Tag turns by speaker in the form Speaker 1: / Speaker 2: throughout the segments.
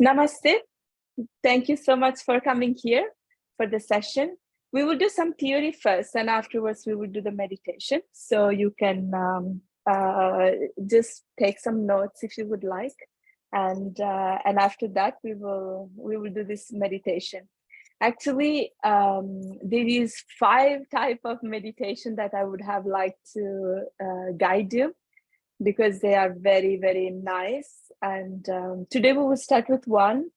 Speaker 1: Namaste. Thank you so much for coming here for the session. We will do some theory first, and afterwards we will do the meditation. So you can just take some notes if you would like, and after that we will do this meditation. Actually, there is 5 type of meditation that I would have liked to guide you, because they are very, very nice. And today we will start with one.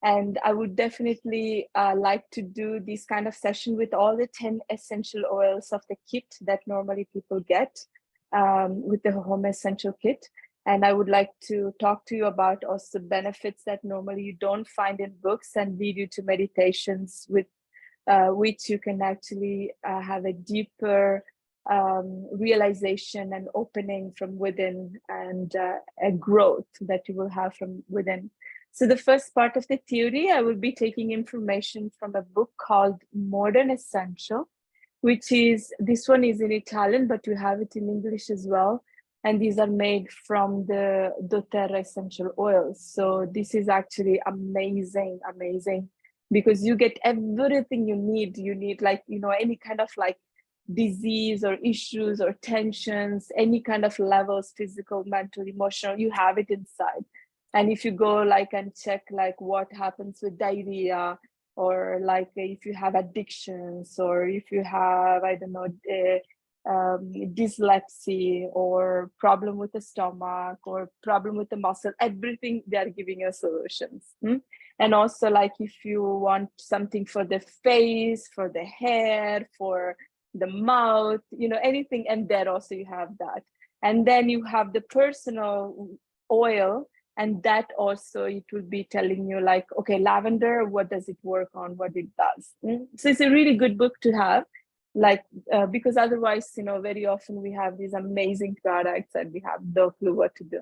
Speaker 1: And I would definitely like to do this kind of session with all the 10 essential oils of the kit that normally people get with the home essential kit. And I would like to talk to you about also benefits that normally you don't find in books, and lead you to meditations with which you can actually have a deeper realization and opening from within, and a growth that you will have from within. So the first part of the theory, I will be taking information from a book called Modern Essential, which is, this one is in Italian, but you have it in English as well. And these are made from the doTERRA essential oils. So this is actually amazing, amazing, because you get everything you need. You need, like, any kind of like disease or issues or tensions, any kind of levels, physical, mental, emotional, you have it inside. And if you go like and check like what happens with diarrhea, or like if you have addictions, or if you have, I don't know, dyslexia, or problem with the stomach, or problem with the muscle, everything, they are giving you solutions. And also, like, if you want something for the face, for the hair, for the mouth, anything, and there also you have that. And then you have the personal oil, and that also, it will be telling you like, okay, lavender, what does it work on, what it does. So it's a really good book to have, like, because otherwise, very often we have these amazing products and we have no clue what to do.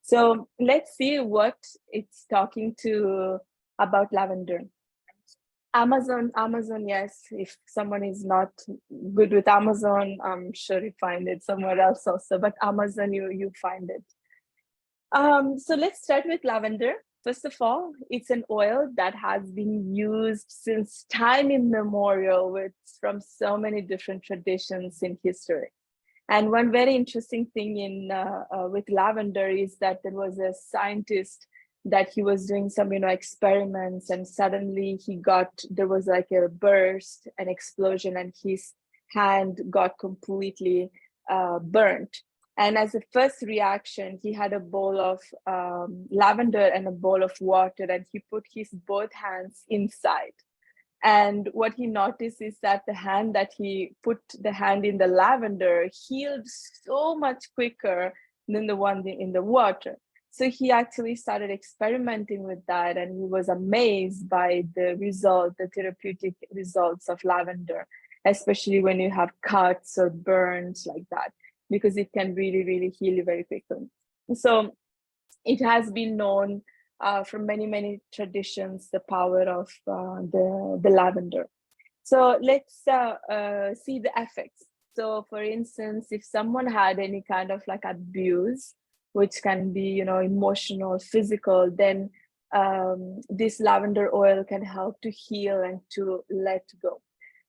Speaker 1: So let's see what it's talking to about lavender. Amazon, yes. If someone is not good with Amazon, I'm sure you find it somewhere else also, but Amazon, you find it. So let's start with lavender. First of all, it's an oil that has been used since time immemorial, from so many different traditions in history. And one very interesting thing with lavender is that there was a scientist that he was doing some experiments, and suddenly there was like a burst, an explosion, and his hand got completely burnt. And as a first reaction, he had a bowl of lavender and a bowl of water, and he put his both hands inside. And what he noticed is that the hand that he put the hand in the lavender healed so much quicker than the one in the water. So he actually started experimenting with that, and he was amazed by the therapeutic results of lavender, especially when you have cuts or burns like that, because it can really, really heal you very quickly. So it has been known from many, many traditions, the power of the lavender. So let's see the effects. So for instance, if someone had any kind of like abuse, which can be, emotional, physical, then this lavender oil can help to heal and to let go.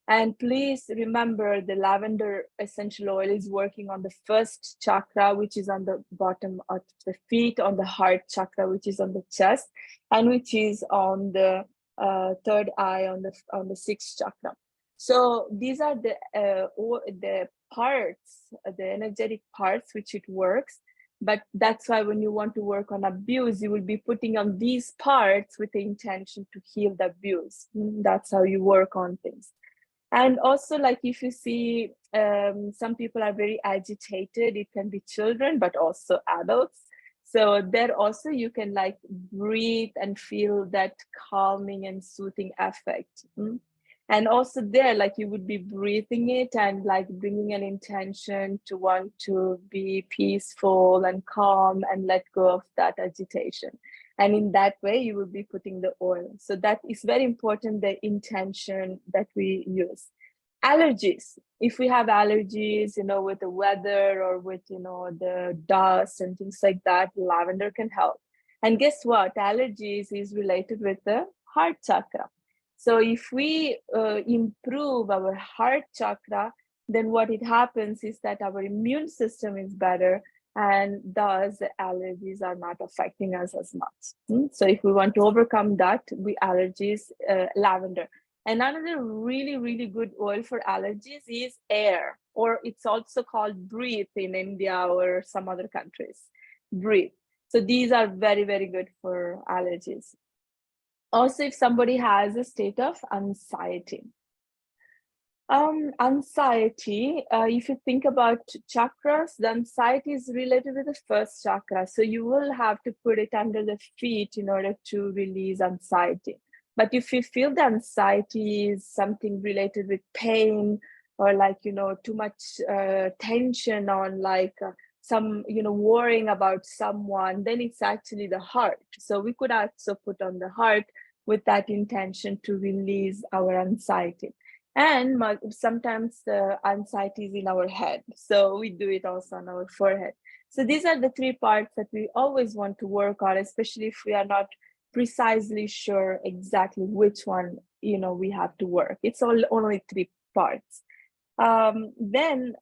Speaker 1: And please remember, the lavender essential oil is working on the first chakra, which is on the bottom of the feet, on the heart chakra, which is on the chest, and which is on the third eye, on the sixth chakra. So these are the parts, the energetic parts which it works. But that's why when you want to work on abuse, you will be putting on these parts with the intention to heal the abuse. That's how you work on things. And also, like, if you see some people are very agitated, it can be children, but also adults. So there also you can like breathe and feel that calming and soothing effect. And also there, like, you would be breathing it and like bringing an intention to want to be peaceful and calm and let go of that agitation. And in that way, you will be putting the oil. So that is very important, the intention that we use. Allergies. If we have allergies, with the weather or with, the dust and things like that, lavender can help. And guess what? Allergies is related with the heart chakra. So if we improve our heart chakra, then what it happens is that our immune system is better, and thus the allergies are not affecting us as much. So if we want to overcome that, allergies, lavender. And another really, really good oil for allergies is air, or it's also called breathe in India or some other countries. Breathe. So these are very, very good for allergies. Also, if somebody has a state of anxiety. Anxiety, if you think about chakras, the anxiety is related with the first chakra. So you will have to put it under the feet in order to release anxiety. But if you feel the anxiety is something related with pain, or like, too much tension on like some, worrying about someone, then it's actually the heart. So we could also put on the heart with that intention to release our anxiety. And sometimes the anxiety is in our head. So we do it also on our forehead. So these are the three parts that we always want to work on, especially if we are not precisely sure exactly which one, we have to work. It's only three parts. Then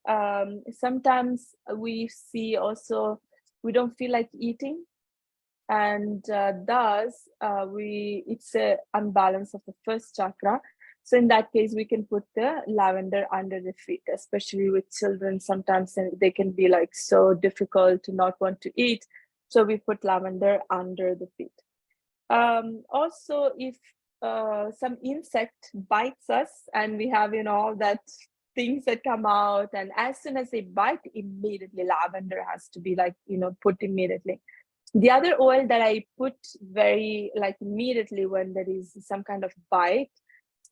Speaker 1: sometimes we see also, we don't feel like eating. And thus it's a unbalance of the first chakra. So in that case, we can put the lavender under the feet, especially with children. Sometimes they can be like so difficult to not want to eat. So we put lavender under the feet. Also, if some insect bites us and we have, all that things that come out, and as soon as they bite, immediately lavender has to be like, put immediately. The other oil that I put very like immediately when there is some kind of bite,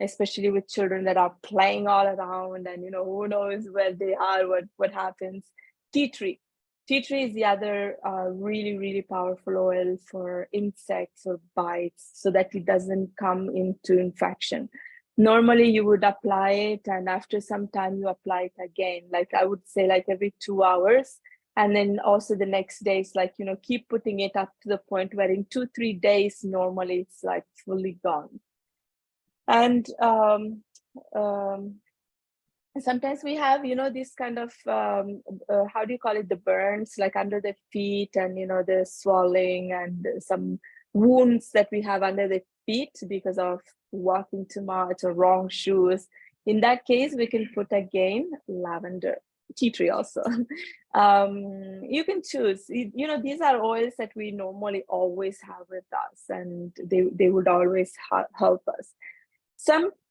Speaker 1: especially with children that are playing all around, and who knows where they are, what happens. Tea tree. Tea tree is the other really, really powerful oil for insects or bites, so that it doesn't come into infection. Normally you would apply it, and after some time you apply it again, like I would say like every 2 hours. And then also the next day, it's like, keep putting it up to the point where in 2-3 days, normally it's like fully gone. And sometimes we have, this kind of, how do you call it, the burns, like under the feet, and, the swelling and some wounds that we have under the feet because of walking too much or wrong shoes. In that case, we can put again lavender. Tea tree also. You can choose, these are oils that we normally always have with us, and they would always help us.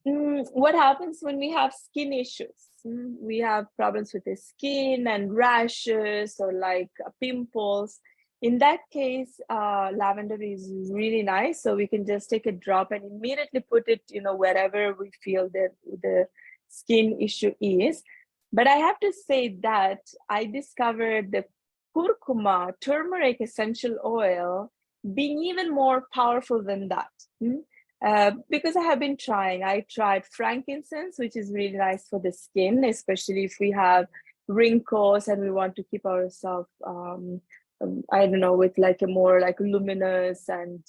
Speaker 1: What happens when we have skin issues? We have problems with the skin and rashes or like pimples. In that case, lavender is really nice. So we can just take a drop and immediately put it, wherever we feel that the skin issue is. But I have to say that I discovered the curcuma, turmeric essential oil, being even more powerful than that. Because I have been trying. I tried frankincense, which is really nice for the skin, especially if we have wrinkles and we want to keep ourselves, I don't know, with like a more like luminous and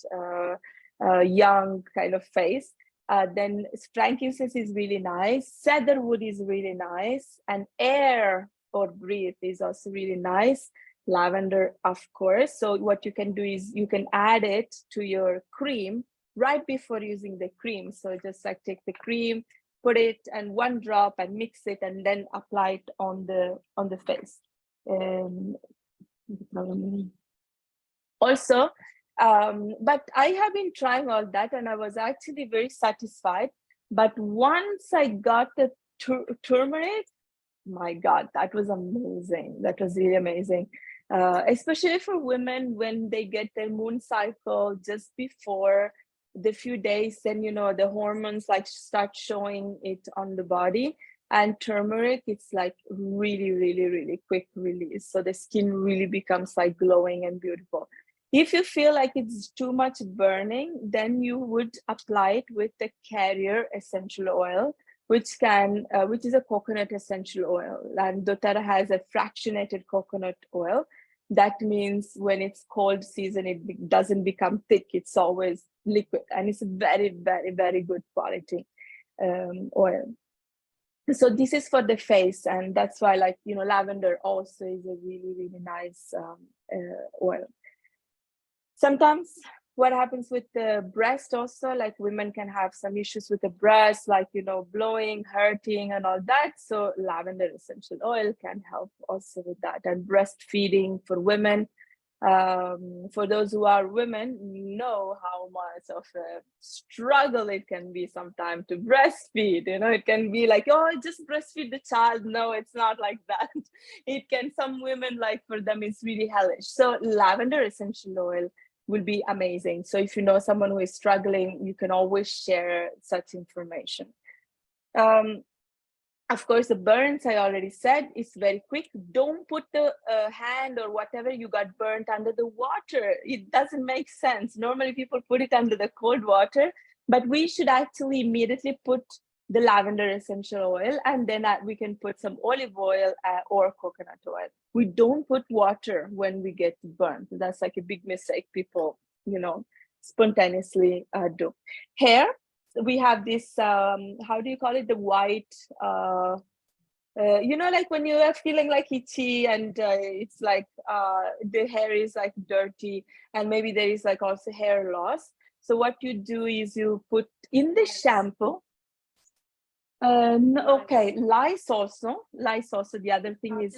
Speaker 1: young kind of face. Then frankincense is really nice. Cedarwood is really nice. And air or breathe is also really nice. Lavender, of course. So what you can do is you can add it to your cream right before using the cream. So just like take the cream, put it and one drop and mix it, and then apply it on the face. Also, but I have been trying all that and I was actually very satisfied. But once I got the turmeric, my God, that was amazing. That was really amazing. Especially for women when they get their moon cycle just before the few days, then the hormones like start showing it on the body. And turmeric, it's like really, really, really quick release. So the skin really becomes like glowing and beautiful. If you feel like it's too much burning, then you would apply it with the carrier essential oil, which is a coconut essential oil. And doTERRA has a fractionated coconut oil That means when it's cold season, it doesn't become thick. It's always liquid, and it's a very, very, very good quality oil. So this is for the face, and that's why, like, lavender also is a really, really nice oil. Sometimes what happens with the breast also, like women can have some issues with the breast, like, blowing, hurting and all that. So lavender essential oil can help also with that. And breastfeeding for women, for those who are women, know how much of a struggle it can be sometimes to breastfeed. It can be like, oh, just breastfeed the child. No, it's not like that. It can, some women, like, for them it's really hellish. So lavender essential oil will be amazing. So if you know someone who is struggling, you can always share such information. Of course, the burns, I already said, is very quick. Don't put the hand or whatever you got burnt under the water. It doesn't make sense. Normally people put it under the cold water, but we should actually immediately put the lavender essential oil, and then we can put some olive oil or coconut oil. We don't put water when we get burnt. That's like a big mistake people, spontaneously do. Hair, we have this, how do you call it? The white, like when you are feeling like itchy and it's like the hair is like dirty, and maybe there is like also hair loss. So what you do is you put in the shampoo. Okay, lice also. The other thing is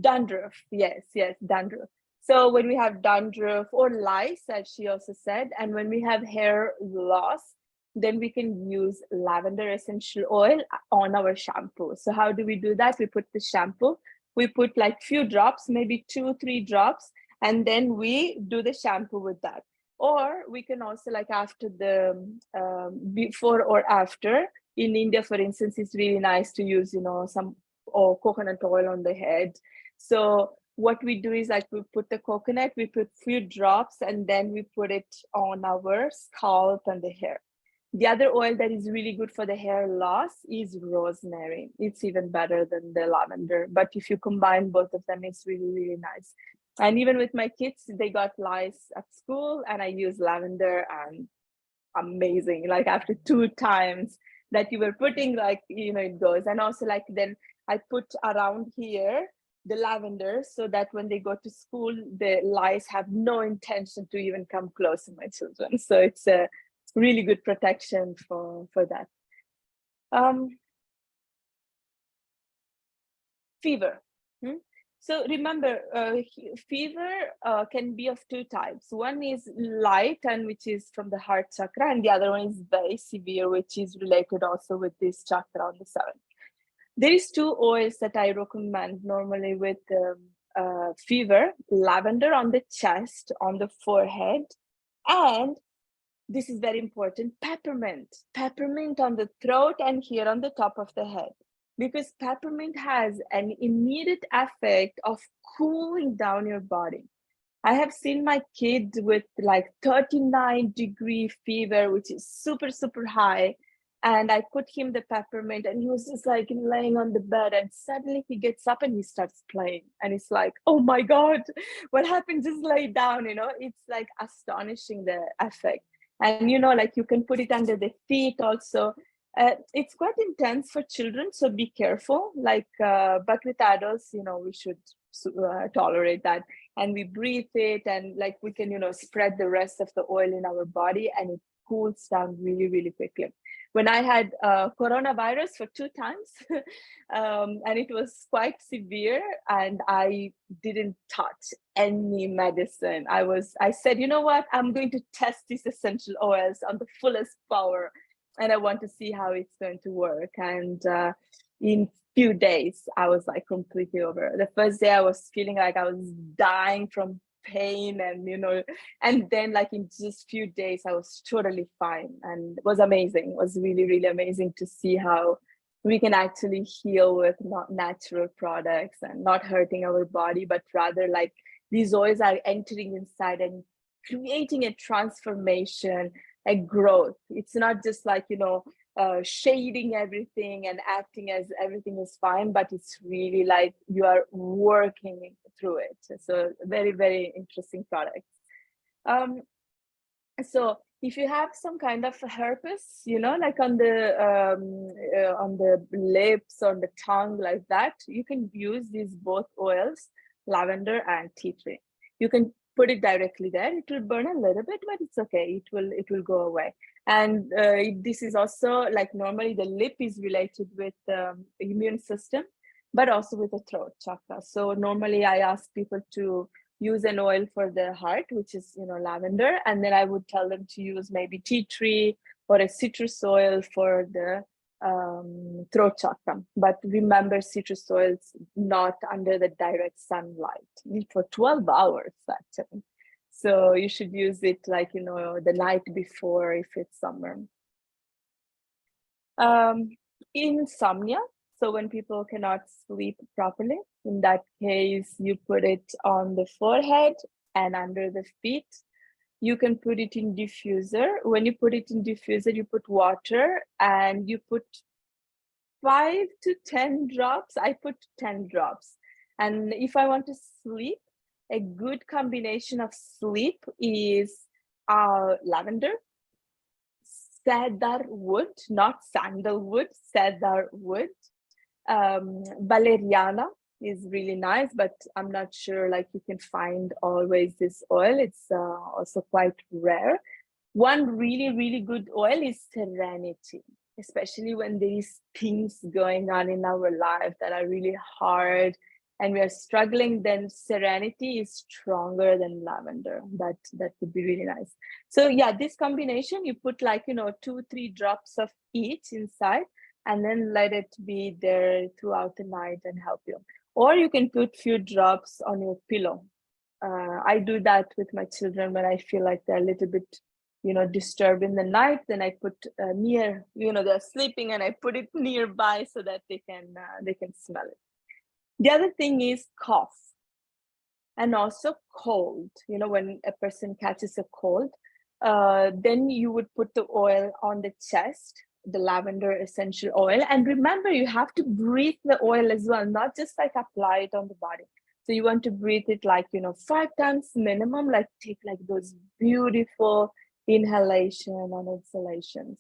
Speaker 1: dandruff. Yes, dandruff. So when we have dandruff or lice, as she also said, and when we have hair loss, then we can use lavender essential oil on our shampoo. So how do we do that? We put the shampoo, we put like few drops, maybe 2-3 drops, and then we do the shampoo with that. Or we can also, like, after the before or after, in India, for instance, it's really nice to use, some coconut oil on the head. So what we do is, like, we put the coconut, we put few drops, and then we put it on our scalp and the hair. The other oil that is really good for the hair loss is rosemary. It's even better than the lavender. But if you combine both of them, it's really, really nice. And even with my kids, they got lice at school, and I use lavender, and amazing. Like, after 2 times that you were putting, like, it goes. And also, like, then I put around here the lavender, so that when they go to school, the lice have no intention to even come close to my children. So it's a really good protection for that. Fever. So remember, fever can be of 2 types. One is light, and which is from the heart chakra, and the other one is very severe, which is related also with this chakra on the 7th. There is 2 oils that I recommend normally with fever: lavender on the chest, on the forehead, and this is very important, peppermint on the throat and here on the top of the head, because peppermint has an immediate effect of cooling down your body. I have seen my kid with like 39-degree fever, which is super, super high. And I put him the peppermint, and he was just like laying on the bed, and suddenly he gets up and he starts playing. And it's like, oh my God, what happened? Just lay down, It's like astonishing, the effect. And, like, you can put it under the feet also. It's quite intense for children, so be careful. Like, but with adults, we should tolerate that. And we breathe it, and like we can, spread the rest of the oil in our body, and it cools down really, really quickly. When I had coronavirus for 2 times, and it was quite severe, and I didn't touch any medicine. I said, you know what? I'm going to test these essential oils on the fullest power, and I want to see how it's going to work. And in few days, I was like completely over. The first day I was feeling like I was dying from pain, and and then like in just few days I was totally fine, and it was amazing. It was really, really amazing to see how we can actually heal with not natural products and not hurting our body, but rather like these oils are entering inside and creating a transformation, a growth. It's not just like shading everything and acting as everything is fine, but it's really like you are working through it. So very, very interesting product. So if you have some kind of herpes, like on the lips, on the tongue, like that, you can use these both oils, lavender and tea tree. You can put it directly there. It will burn a little bit, but it's okay. It will go away. And this is also like normally the lip is related with immune system, but also with the throat chakra. So normally I ask people to use an oil for the heart, which is lavender, and then I would tell them to use maybe tea tree or a citrus oil for the throat chakra. But remember, citrus oils not under the direct sunlight for 12 hours actually. So you should use it like the night before if it's summer. Insomnia. So when people cannot sleep properly, in that case, you put it on the forehead and under the feet. You can put it in diffuser. When you put it in diffuser, you put water and you put 5 to 10 drops. I put 10 drops. And if I want to sleep, a good combination of sleep is lavender, cedar wood, not sandalwood, cedar wood. Valeriana is really nice, but I'm not sure like you can find always this oil. It's also quite rare. One really, really good oil is Serenity, especially when there is things going on in our life that are really hard and we are struggling, then Serenity is stronger than lavender. That would be really nice. So yeah, this combination, you put like, 2-3 drops of each inside, and then let it be there throughout the night and help you. Or you can put few drops on your pillow. I do that with my children when I feel like they're a little bit, disturbed in the night. Then I put near, they're sleeping, and I put it nearby so that they can smell it. The other thing is cough, and also cold. When a person catches a cold, then you would put the oil on the chest, the lavender essential oil. And remember, you have to breathe the oil as well, not just like apply it on the body. So you want to breathe it like, 5 times minimum, like take like those beautiful inhalation and exhalations.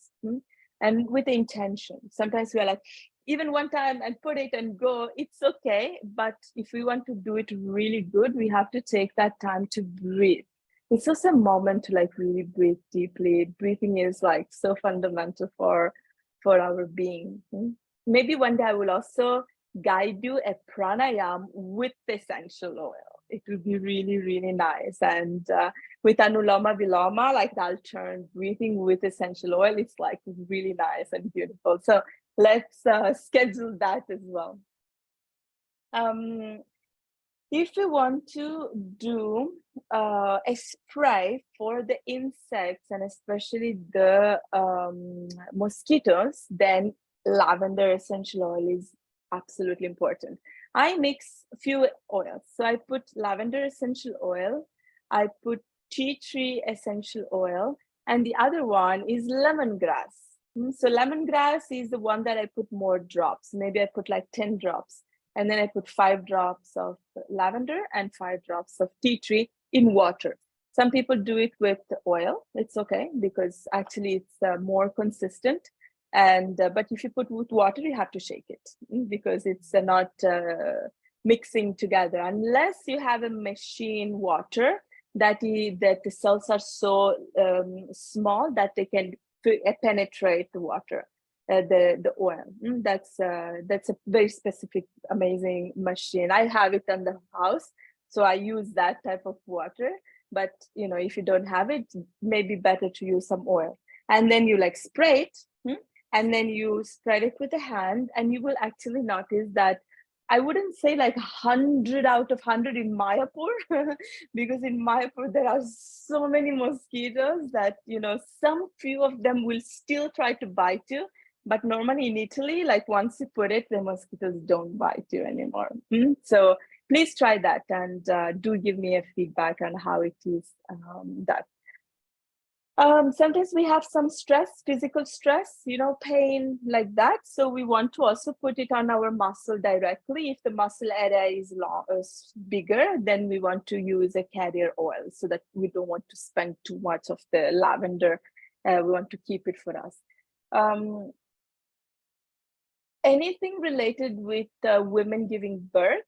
Speaker 1: And with intention. Sometimes we are like, even one time and put it and go, it's okay. But if we want to do it really good, we have to take that time to breathe. It's just a moment to like really breathe deeply. Breathing is like so fundamental for our being. Maybe one day I will also guide you a pranayam with essential oil. It would be really, really nice. And with Anuloma Viloma, like the alternate breathing with essential oil, it's like really nice and beautiful. So let's schedule that as well. If you want to do a spray for the insects and especially the mosquitoes, then lavender essential oil is absolutely important. I mix a few oils. So I put lavender essential oil, I put tea tree essential oil, and the other one is lemongrass. So lemongrass is the one that I put more drops. Maybe I put like 10 drops. And then I put 5 drops of lavender and 5 drops of tea tree in water. Some people do it with oil. It's okay because actually it's more consistent. And but if you put with water, you have to shake it because it's not mixing together unless you have a machine water that the cells are so small that they can penetrate the water. The oil. That's a very specific, amazing machine. I have it in the house, so I use that type of water. But if you don't have it, maybe better to use some oil. And then you like spray it, and then you spread it with a hand, and you will actually notice that I wouldn't say like 100 out of 100 in Mayapur, because in Mayapur there are so many mosquitoes that some few of them will still try to bite you. But normally in Italy, like once you put it, the mosquitoes don't bite you anymore. So please try that and do give me a feedback on how it is done. Sometimes we have some stress, physical stress, pain like that. So we want to also put it on our muscle directly. If the muscle area is bigger, then we want to use a carrier oil so that we don't want to spend too much of the lavender. We want to keep it for us. Anything related with women giving birth,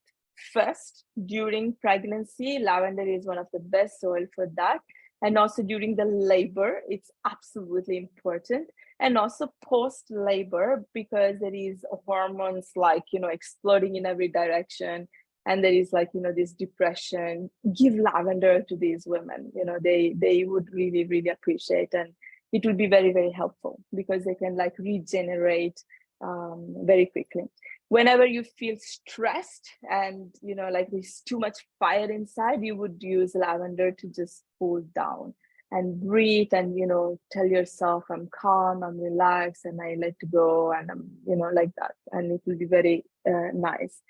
Speaker 1: first, during pregnancy, lavender is one of the best oil for that. And also during the labor, it's absolutely important. And also post-labor, because there is hormones like, exploding in every direction. And there is like, this depression. Give lavender to these women. They would really, really appreciate. And it would be very, very helpful because they can like regenerate very quickly. Whenever you feel stressed and like there's too much fire inside, you would use lavender to just cool down and breathe and tell yourself, I'm calm, I'm relaxed, and I let go, and I'm like that, and it will be very nice.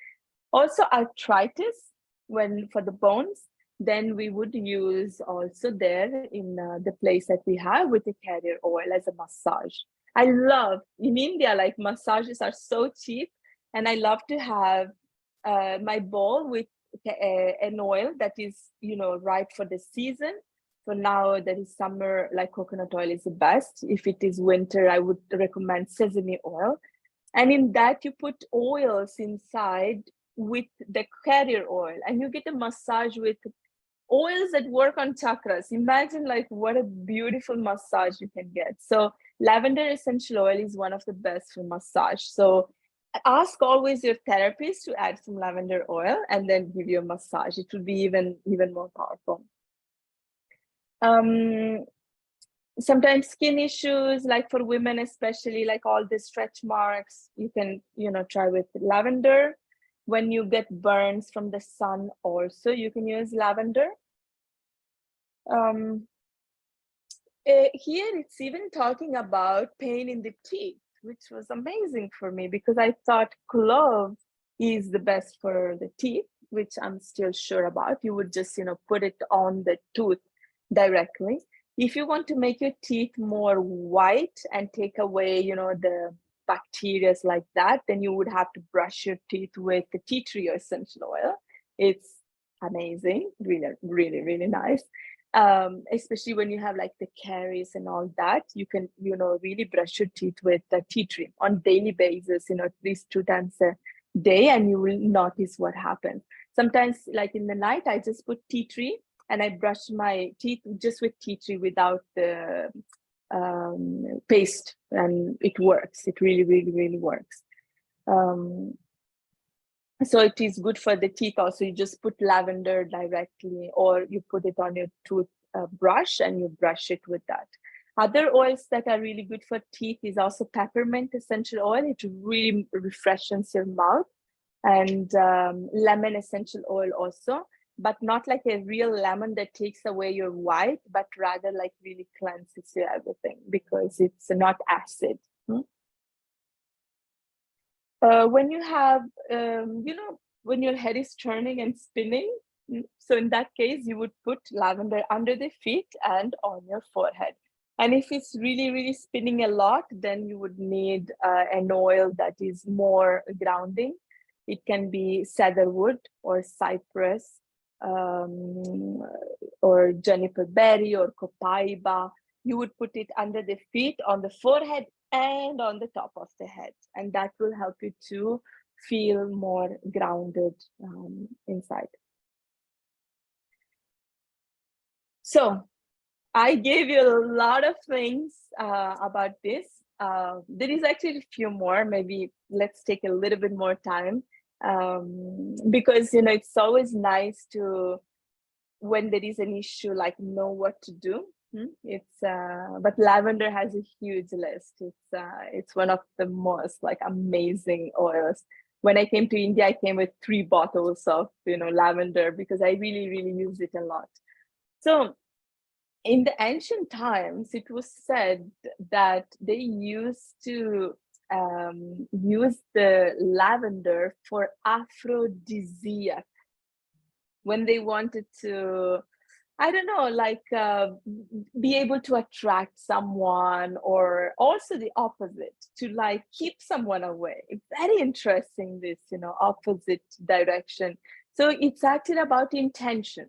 Speaker 1: Also arthritis, when for the bones, then we would use also there in the place that we have with the carrier oil as a massage. I love in India, like massages are so cheap. And I love to have my bowl with an oil that is, right for the season. So now that is summer, like coconut oil is the best. If it is winter, I would recommend sesame oil. And in that, you put oils inside with the carrier oil, and you get a massage with oils that work on chakras. Imagine like what a beautiful massage you can get. So lavender essential oil is one of the best for massage. So ask always your therapist to add some lavender oil and then give you a massage. It will be even more powerful. Sometimes skin issues, like for women especially, like all the stretch marks, you can try with lavender. When you get burns from the sun also, you can use lavender. Here it's even talking about pain in the teeth, which was amazing for me because I thought clove is the best for the teeth, which I'm still sure about. You would just put it on the tooth directly. If you want to make your teeth more white and take away the bacteria like that, then you would have to brush your teeth with the tea tree essential oil. It's amazing, really, really, really nice. Especially when you have like the caries and all that, you can really brush your teeth with the tea tree on daily basis, at least 2 times a day, and you will notice what happens. Sometimes like in the night, I just put tea tree and I brush my teeth just with tea tree without the paste, and it works. It really, really, really works. So it is good for the teeth also. You just put lavender directly, or you put it on your tooth brush and you brush it with that. Other oils that are really good for teeth is also peppermint essential oil. It really refreshes your mouth, and lemon essential oil also, but not like a real lemon that takes away your white, but rather like really cleanses your everything because it's not acid. When you have, when your head is turning and spinning, so in that case, you would put lavender under the feet and on your forehead. And if it's really, really spinning a lot, then you would need an oil that is more grounding. It can be cedarwood or cypress, or juniper berry or copaiba. You would put it under the feet, on the forehead, and on the top of the head, and that will help you to feel more grounded inside. So I gave you a lot of things about this. There is actually a few more. Maybe let's take a little bit more time, because it's always nice to, when there is an issue, like know what to do. But lavender has a huge list. It's one of the most like amazing oils. When I came to India, I came with 3 bottles of lavender because I really, really use it a lot. So in the ancient times, it was said that they used to use the lavender for aphrodisiac when they wanted to, I don't know, like be able to attract someone, or also the opposite, to like keep someone away. Very interesting, this, opposite direction. So it's actually about intention.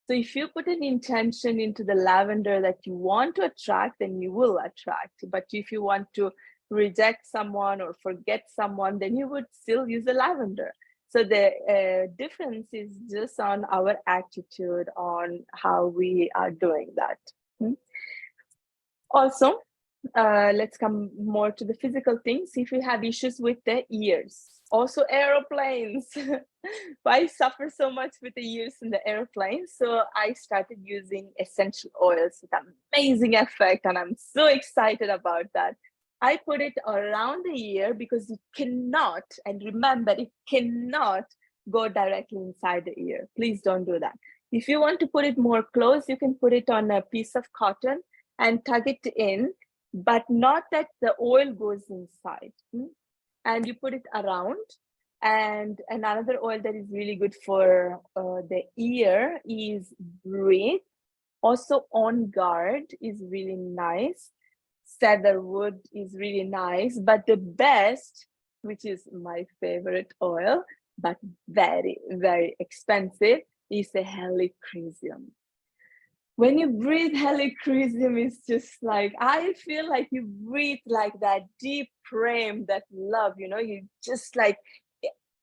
Speaker 1: So if you put an intention into the lavender that you want to attract, then you will attract. But if you want to reject someone or forget someone, then you would still use the lavender. So the difference is just on our attitude, on how we are doing that. Also, let's come more to the physical things. If you have issues with the ears, also airplanes. Why suffer so much with the ears in the airplanes? So I started using essential oils with amazing effect, and I'm so excited about that. I put it around the ear because it cannot, and remember, it cannot go directly inside the ear. Please don't do that. If you want to put it more close, you can put it on a piece of cotton and tug it in, but not that the oil goes inside. And you put it around. And another oil that is really good for the ear is Breathe. Also, On Guard is really nice. Cedarwood is really nice, but the best, which is my favorite oil, but very, very expensive, is the Helichrysum. When you breathe Helichrysum, it's just like, I feel like you breathe like that deep prem, that love, you just like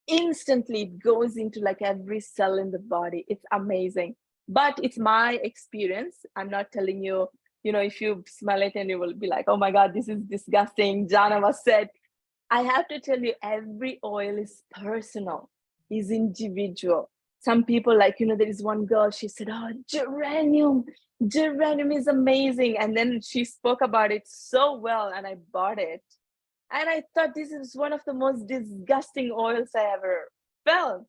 Speaker 1: instantly it goes into like every cell in the body. It's amazing. But it's my experience. I'm not telling you, if you smell it and you will be like, oh my God, this is disgusting. Janava said, I have to tell you, every oil is personal, is individual. Some people, like, there is one girl, she said, oh, geranium is amazing. And then she spoke about it so well, and I bought it. And I thought this is one of the most disgusting oils I ever felt.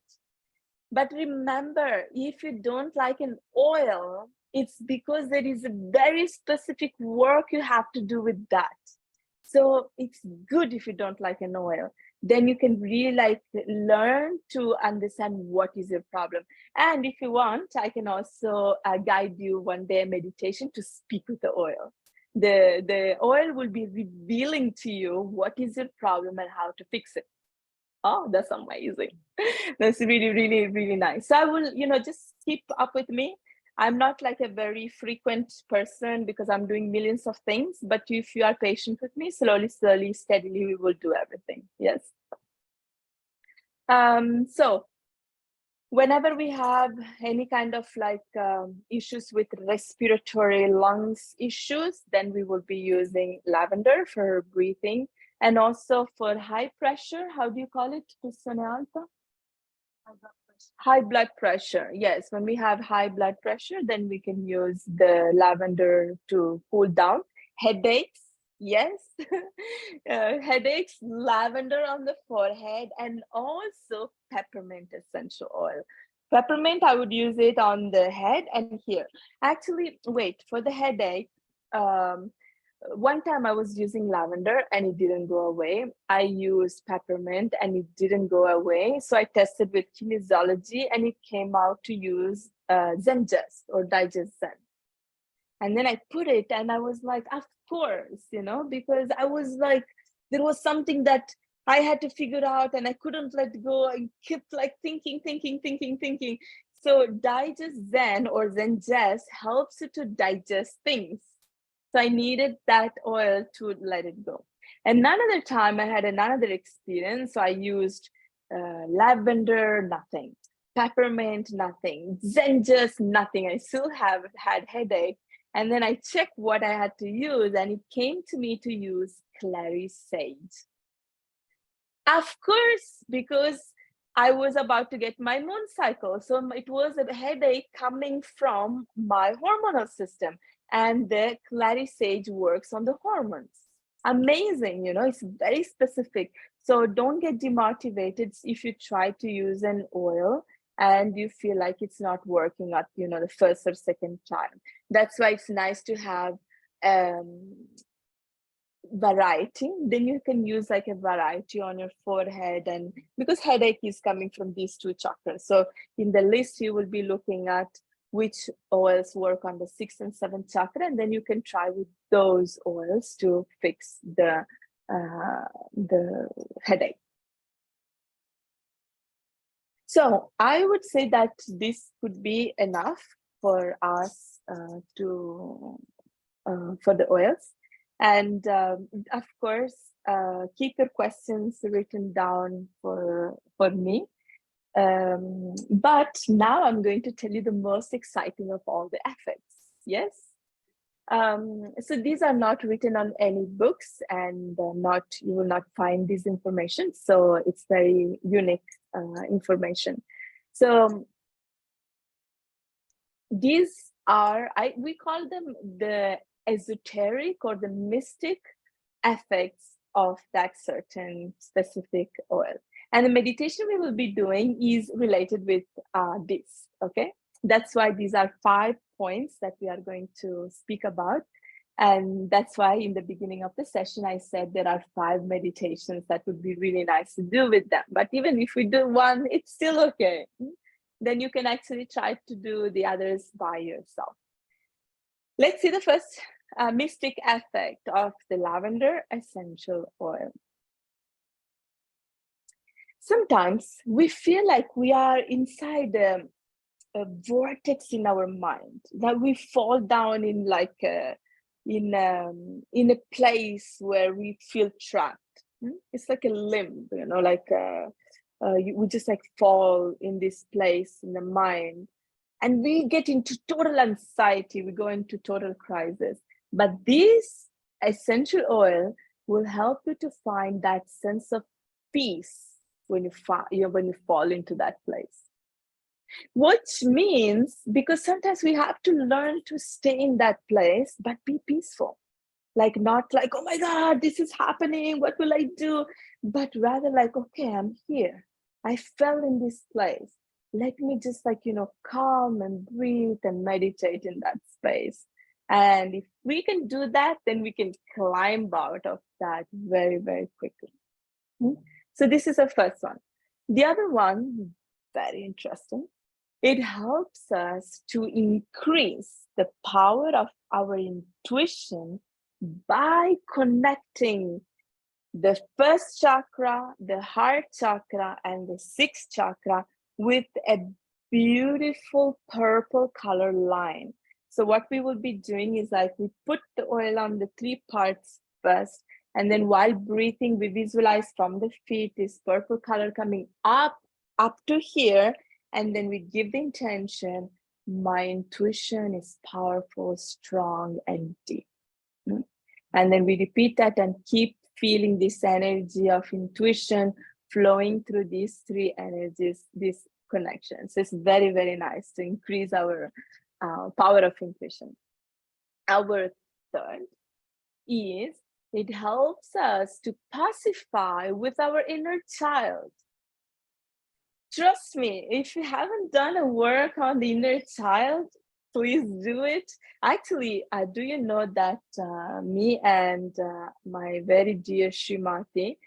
Speaker 1: But remember, if you don't like an oil, it's because there is a very specific work you have to do with that. So it's good if you don't like an oil. Then you can really learn to understand what is your problem. And if you want, I can also guide you one day meditation to speak with the oil. The oil will be revealing to you what is your problem and how to fix it. Oh, that's amazing. That's really, really, really nice. So I will, just keep up with me. I'm not like a very frequent person because I'm doing millions of things, but if you are patient with me, slowly, steadily, we will do everything. Yes. So whenever we have any kind of issues with respiratory lungs issues, then we will be using lavender for breathing, and also for high pressure. How do you call it, Sonalta? High blood pressure. Yes, when we have high blood pressure, then we can use the lavender to cool down. Headaches, yes. Headaches, lavender on the forehead, and also peppermint essential oil. Peppermint, I would use it on the head and here. Actually, wait, for the headache, one time I was using lavender and it didn't go away. I used peppermint and it didn't go away. So I tested with kinesiology and it came out to use Zengest or Digest Zen. And then I put it and I was like, of course, because I was like, there was something that I had to figure out and I couldn't let go. I kept thinking. So Digest Zen or Zengest helps you to digest things. So I needed that oil to let it go. And another time I had another experience. So I used lavender, nothing. Peppermint, nothing. Zengest, nothing. I still had headache. And then I checked what I had to use, and it came to me to use clary sage. Of course, because I was about to get my moon cycle. So it was a headache coming from my hormonal system. And the clary sage works on the hormones. Amazing, it's very specific. So don't get demotivated if you try to use an oil and you feel like it's not working at the first or second time. That's why it's nice to have variety. Then you can use a variety on your forehead, and because headache is coming from these two chakras. So in the list you will be looking at which oils work on the 6th and 7th chakra, and then you can try with those oils to fix the headache. So I would say that this could be enough for us for the oils. And of course, keep your questions written down for me. But now I'm going to tell you the most exciting of all the effects. Yes. So these are not written on any books, and you will not find this information. So it's very unique information. So these are, we call them the esoteric or the mystic effects of that certain specific oil. And the meditation we will be doing is related with this, okay? That's why these are 5 points that we are going to speak about. And that's why in the beginning of the session, I said there are 5 meditations that would be really nice to do with them. But even if we do one, it's still okay. Then you can actually try to do the others by yourself. Let's see the first mystic effect of the lavender essential oil. Sometimes we feel like we are inside a vortex in our mind, that we fall down in like in a place where we feel trapped. It's like a limb, you know, like we just like fall in this place in the mind, and we get into total anxiety, we go into total crisis. But this essential oil will help you to find that sense of peace when you fall into that place. Which means, because sometimes we have to learn to stay in that place, but be peaceful. Like not like, oh my God, this is happening, what will I do? But rather like, okay, I'm here. I fell in this place. Let me just like, calm and breathe and meditate in that space. And if we can do that, then we can climb out of that very, very quickly. So this is the first one. The other one, very interesting. It helps us to increase the power of our intuition by connecting the first chakra, the heart chakra, and the 6th chakra with a beautiful purple color line. So what we will be doing is like we put the oil on the 3 parts first, and then while breathing, we visualize from the feet this purple color coming up to here, and then we give the intention, my intuition is powerful, strong, and deep. And then we repeat that and keep feeling this energy of intuition flowing through these 3 energies, these connections. It's very, very nice to increase our power of intuition. Our third is it helps us to pacify with our inner child. Trust me, if you haven't done a work on the inner child, please do it. Actually, do you know that me and my very dear Srimati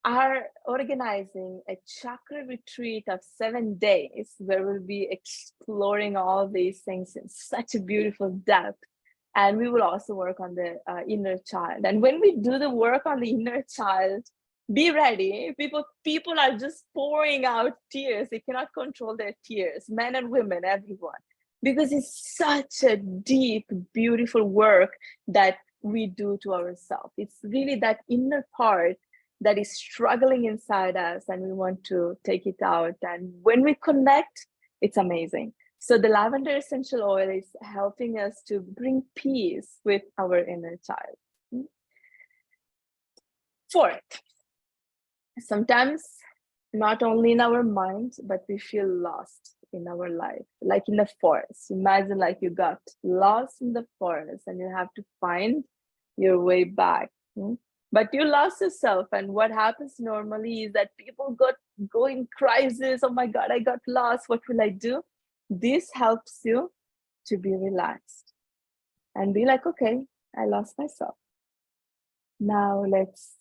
Speaker 1: are organizing a chakra retreat of 7 days where we'll be exploring all these things in such a beautiful depth. And we will also work on the inner child. And when we do the work on the inner child, be ready. People are just pouring out tears. They cannot control their tears, men and women, everyone, because it's such a deep, beautiful work that we do to ourselves. It's really that inner part that is struggling inside us, and we want to take it out. And when we connect, it's amazing. So the lavender essential oil is helping us to bring peace with our inner child. Fourth, sometimes not only in our mind, but we feel lost in our life, like in the forest. Imagine like you got lost in the forest and you have to find your way back. But you lost yourself, and what happens normally is that people go in crisis. Oh my God, I got lost. What will I do? This helps you to be relaxed and be like, okay, I lost myself. Now let's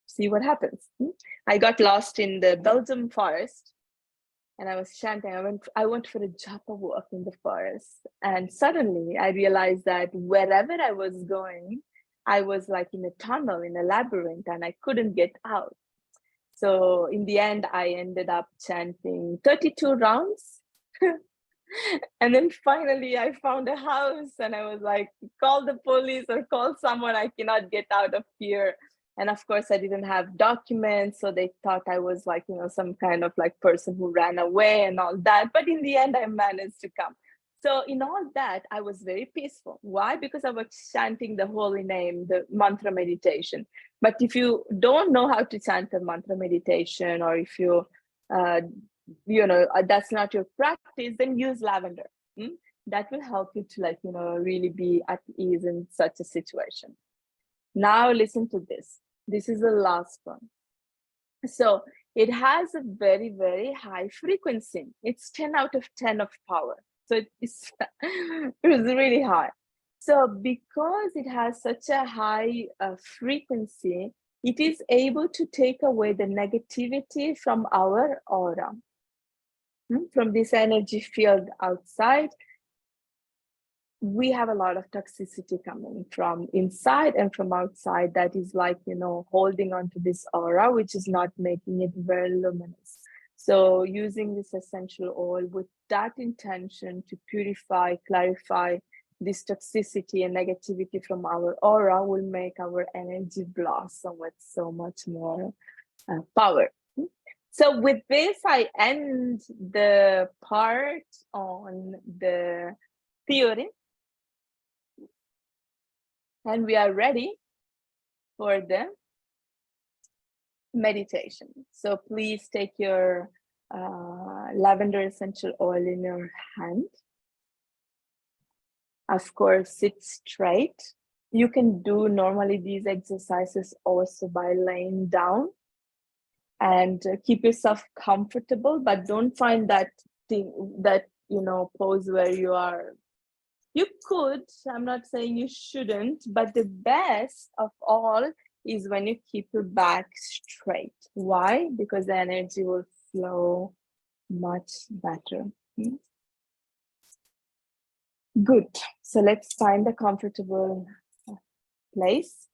Speaker 1: see what happens. I got lost in the Belgium forest. and I was chanting. I went for a japa walk in the forest, and suddenly I realized that wherever I was going, I was like in a tunnel, in a labyrinth, and I couldn't get out. So in the end, I ended up chanting 32 rounds. And then finally I found a house and I was like, call the police or call someone, I cannot get out of here. And of course I didn't have documents, so they thought I was like, some kind of like person who ran away and all that. But in the end I managed to come. So in all that I was very peaceful. Why? Because I was chanting the holy name, the mantra meditation. But if you don't know how to chant the mantra meditation, or if you uh, that's not your practice, then use lavender. That will help you to really be at ease in such a situation. Now listen to this. This is the last one. So it has a very, very high frequency. It's 10 out of 10 of power. So it's really high. So because it has such a high frequency, it is able to take away the negativity from our aura, from this energy field outside. We have a lot of toxicity coming from inside and from outside that is like, holding on to this aura, which is not making it very luminous. So using this essential oil with that intention to purify, clarify this toxicity and negativity from our aura will make our energy blossom with so much more power. So with this, I end the part on the theory. And we are ready for the meditation. So please take your lavender essential oil in your hand. Of course, sit straight. You can do normally these exercises also by laying down, and keep yourself comfortable, but don't find that pose where you could, I'm not saying you shouldn't, but the best of all is when you keep your back straight. Why? Because the energy will flow much better. Good. So let's find a comfortable place,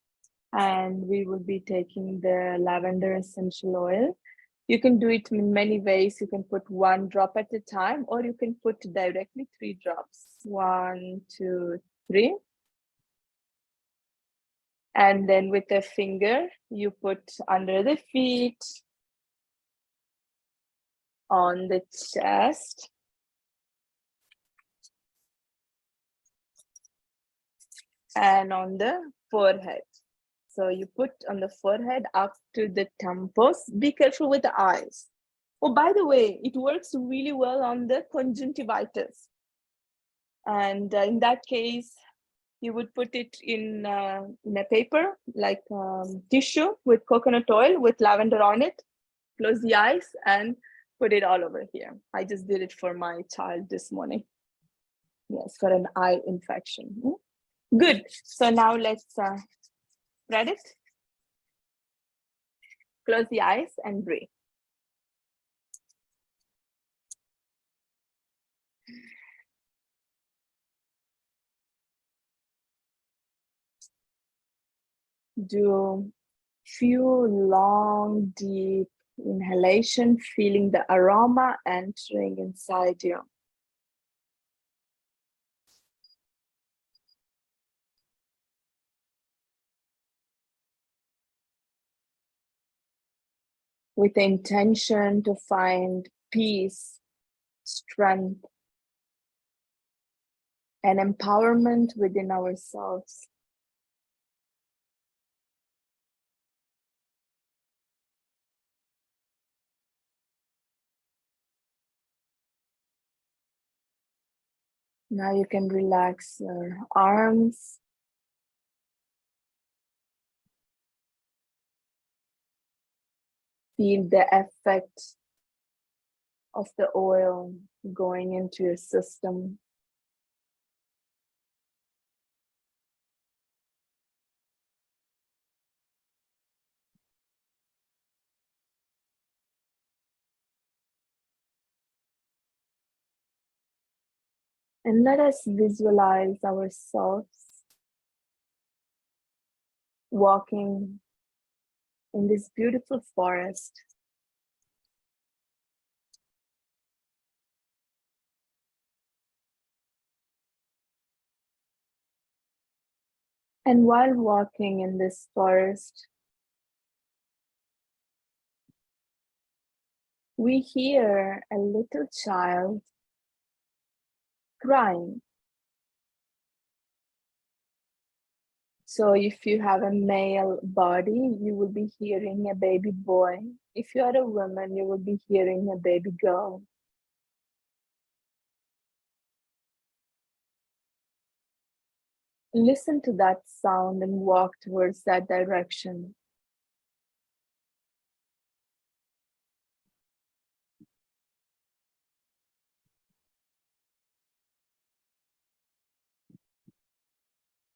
Speaker 1: and we will be taking the lavender essential oil. You can do it in many ways. You can put 1 drop at a time, or you can put directly 3 drops. 1, 2, 3. And then with a finger, you put under the feet, on the chest, and on the forehead. So you put on the forehead up to the temples. Be careful with the eyes. Oh, by the way, it works really well on the conjunctivitis. And in that case, you would put it in a paper, like tissue with coconut oil with lavender on it, close the eyes and put it all over here. I just did it for my child this morning. Yes, for an eye infection. Good. So now let's spread it. Close the eyes and breathe. Do few long, deep inhalation, feeling the aroma entering inside you. With the intention to find peace, strength, and empowerment within ourselves. Now you can relax your arms. Feel the effect of the oil going into your system. And let us visualize ourselves walking in this beautiful forest. And while walking in this forest, we hear a little child crying. So if you have a male body, you will be hearing a baby boy. If you are a woman, you will be hearing a baby girl. Listen to that sound and walk towards that direction.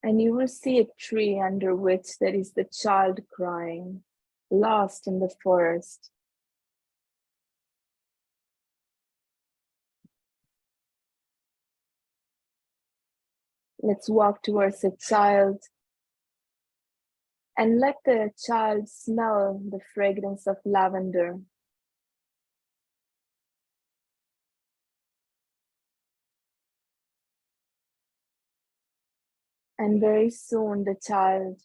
Speaker 1: And you will see a tree under which there is the child crying, lost in the forest. Let's walk towards the child and let the child smell the fragrance of lavender. And very soon the child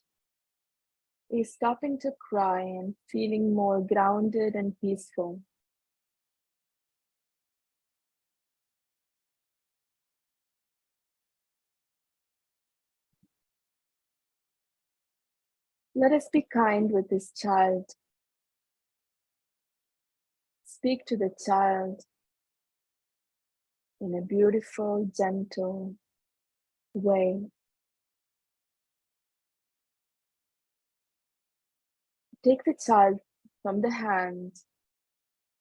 Speaker 1: is stopping to cry and feeling more grounded and peaceful. Let us be kind with this child. Speak to the child in a beautiful, gentle way. Take the child from the hand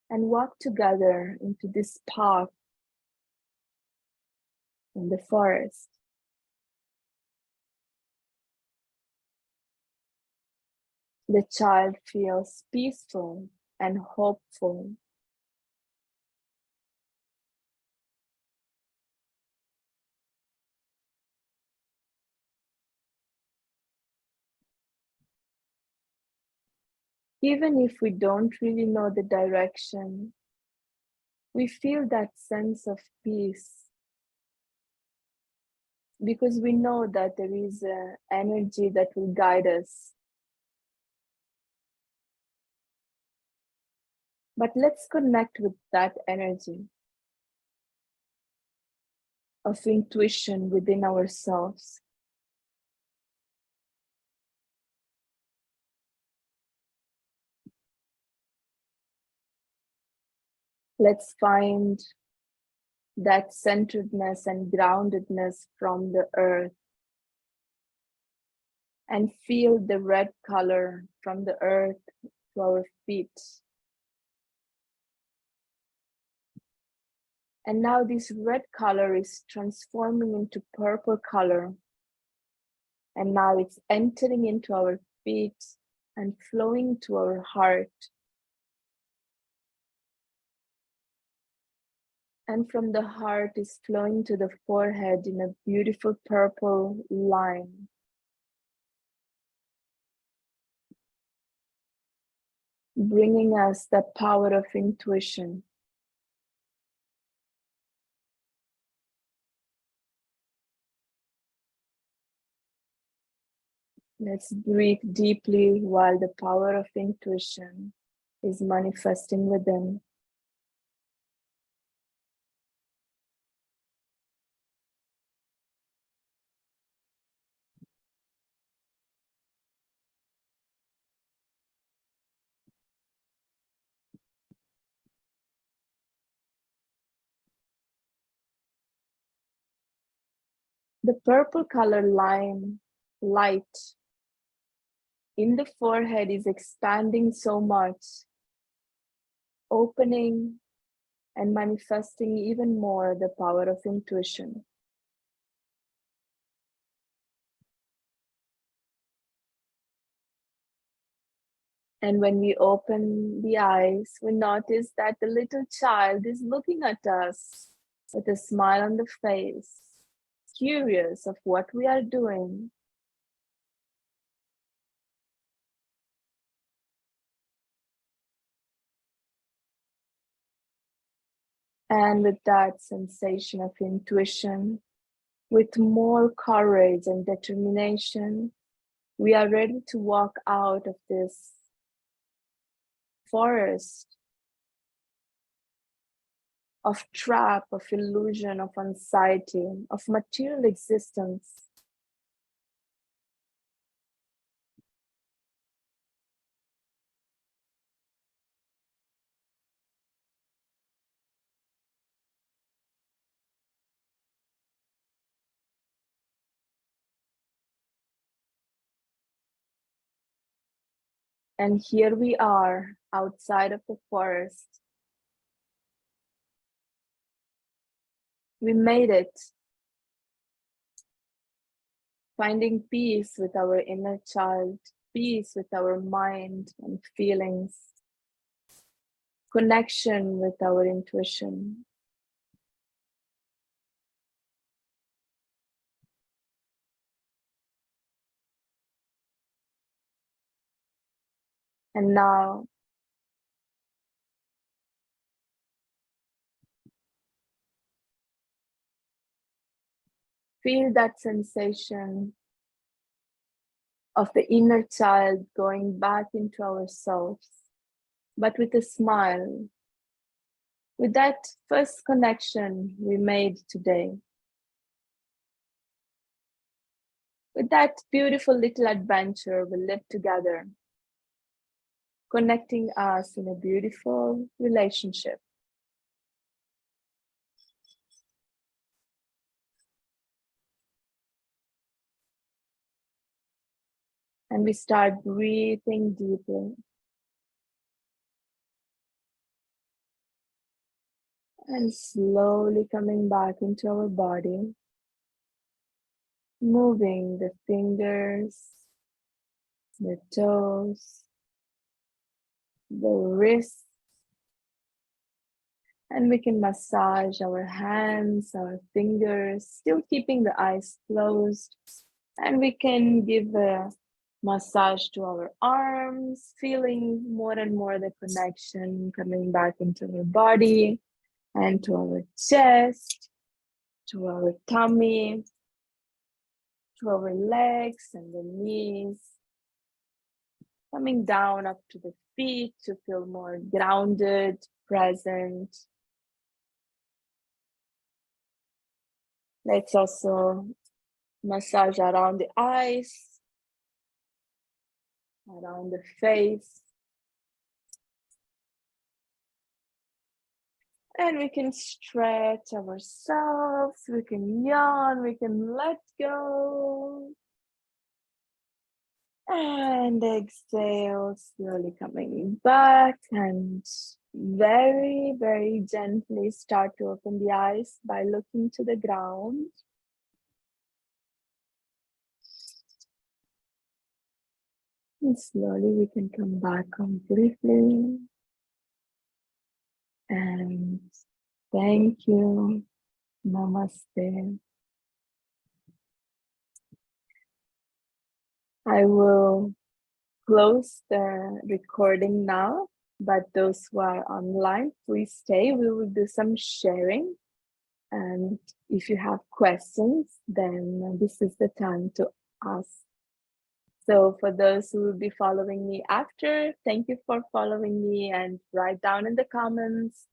Speaker 1: and walk together into this path in the forest. The child feels peaceful and hopeful. Even if we don't really know the direction, we feel that sense of peace because we know that there is an energy that will guide us. But let's connect with that energy of intuition within ourselves. Let's find that centeredness and groundedness from the earth and feel the red color from the earth to our feet. And now this red color is transforming into purple color. And now it's entering into our feet and flowing to our heart. And from the heart is flowing to the forehead in a beautiful purple line. Bringing us the power of intuition. Let's breathe deeply while the power of intuition is manifesting within. The purple color line light in the forehead is expanding so much, opening and manifesting even more the power of intuition. And when we open the eyes, we notice that the little child is looking at us with a smile on the face, curious of what we are doing. And with that sensation of intuition, with more courage and determination, we are ready to walk out of this forest of trap, of illusion, of anxiety, of material existence. And here we are outside of the forest. We made it, finding peace with our inner child, peace with our mind and feelings, connection with our intuition. And now, feel that sensation of the inner child going back into ourselves, but with a smile, with that first connection we made today, with that beautiful little adventure we lived together, connecting us in a beautiful relationship. And we start breathing deeply. And slowly coming back into our body, moving the fingers, the toes, the wrists, and we can massage our hands, our fingers, still keeping the eyes closed. And we can give a massage to our arms, feeling more and more the connection coming back into our body and to our chest, to our tummy, to our legs and the knees, coming down up to the feet to feel more grounded, present. Let's also massage around the eyes, around the face. And we can stretch ourselves, we can yawn, we can let go. And exhale, slowly coming back and very, very gently start to open the eyes by looking to the ground. And slowly we can come back completely. And thank you. Namaste. I will close the recording now, but those who are online, please stay. We will do some sharing. And if you have questions, then this is the time to ask. So for those who will be following me after, thank you for following me, and write down in the comments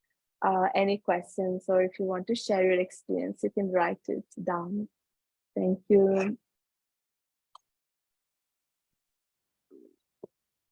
Speaker 1: any questions, or if you want to share your experience, you can write it down. Thank you.